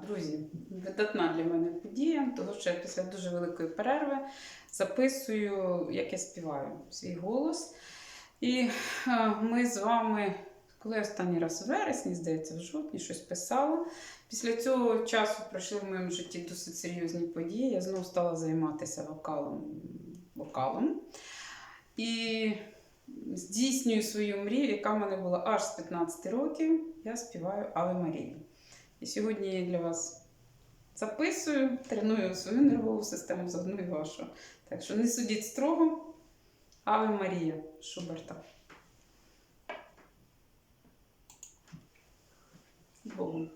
друзі, видатна для мене подія, тому що я після дуже великої перерви записую, як я співаю свій голос. І ми з вами, коли останній раз у вересні, здається, в жовтні щось писала. Після цього часу пройшли в моєму житті досить серйозні події. Я знову стала займатися вокалом. І здійснюю свою мрію, яка в мене була аж з 15 років. Я співаю Аве Марію. І сьогодні я для вас записую, треную свою нервову систему, заодно і вашу. Так що не судіть строго. Аве Марія Шуберта. З Богом.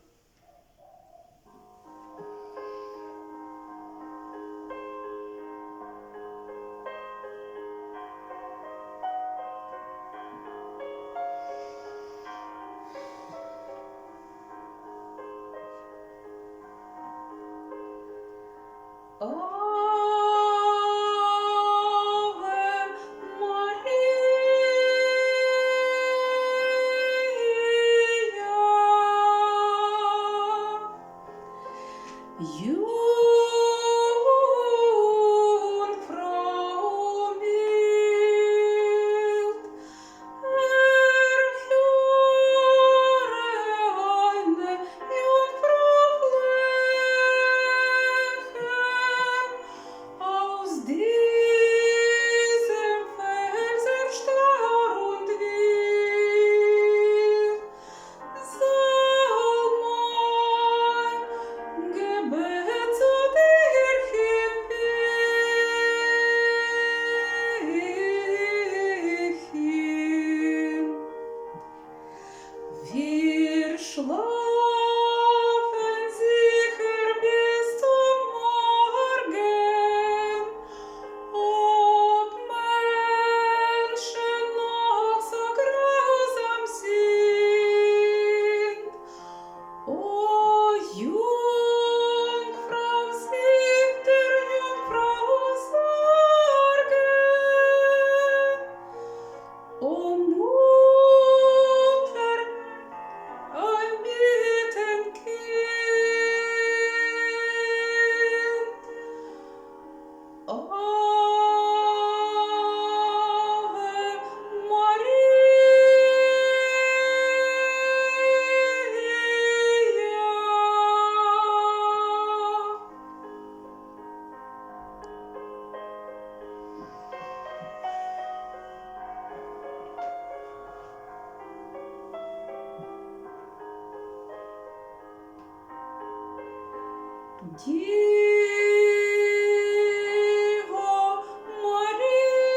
Діво Маріє,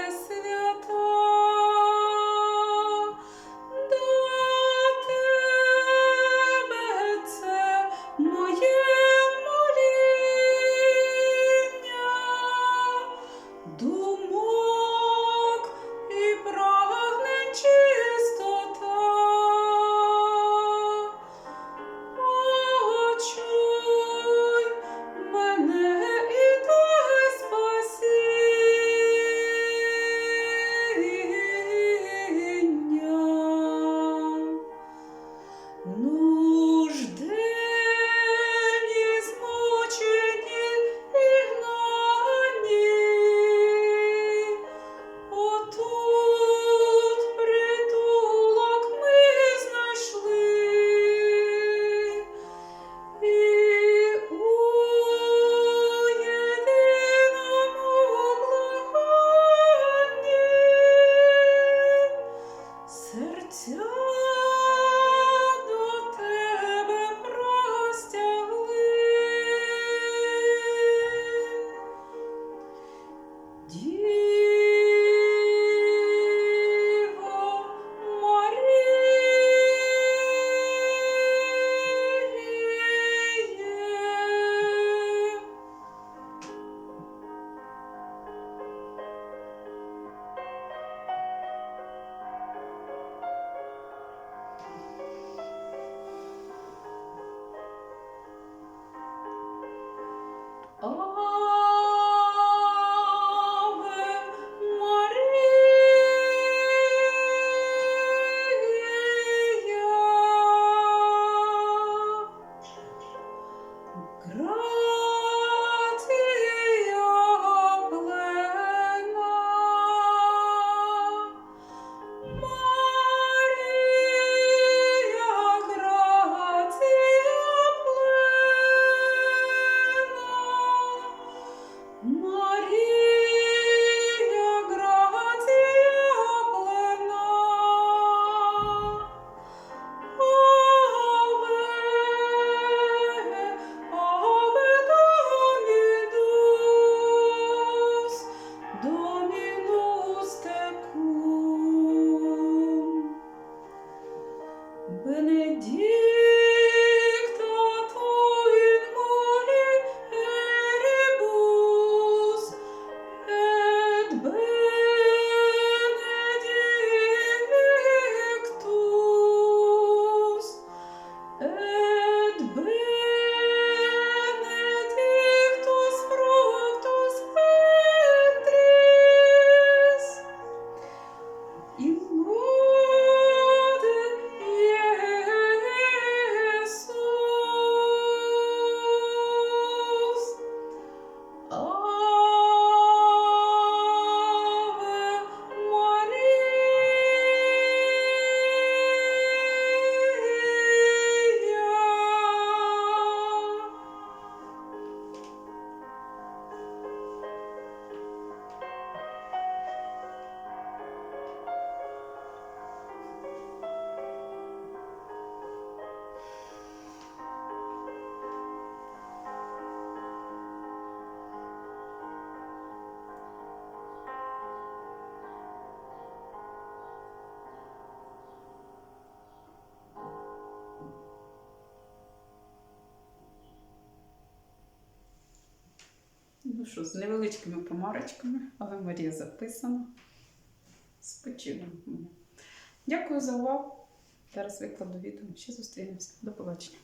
пресвята, до тебе це моє моління, думок і прагнень чистота. Почуй мене і дай спасіння. Нужденні, змучені і гнані, отут притулок ми знайшли, і у єдиному благанні серця до тебе простягли. Діво Маріє. Ave плена, Марія, грація плена, Ave Dominus tecum, benedicta tu in mulieribus, et benedictus, fructus ventris, in nome Iesus. Ave Ну що, з невеличкими помарочками, але Марія записана. Спочинемо. Дякую за увагу. Зараз викладу відео. Ще зустрінемося. До побачення.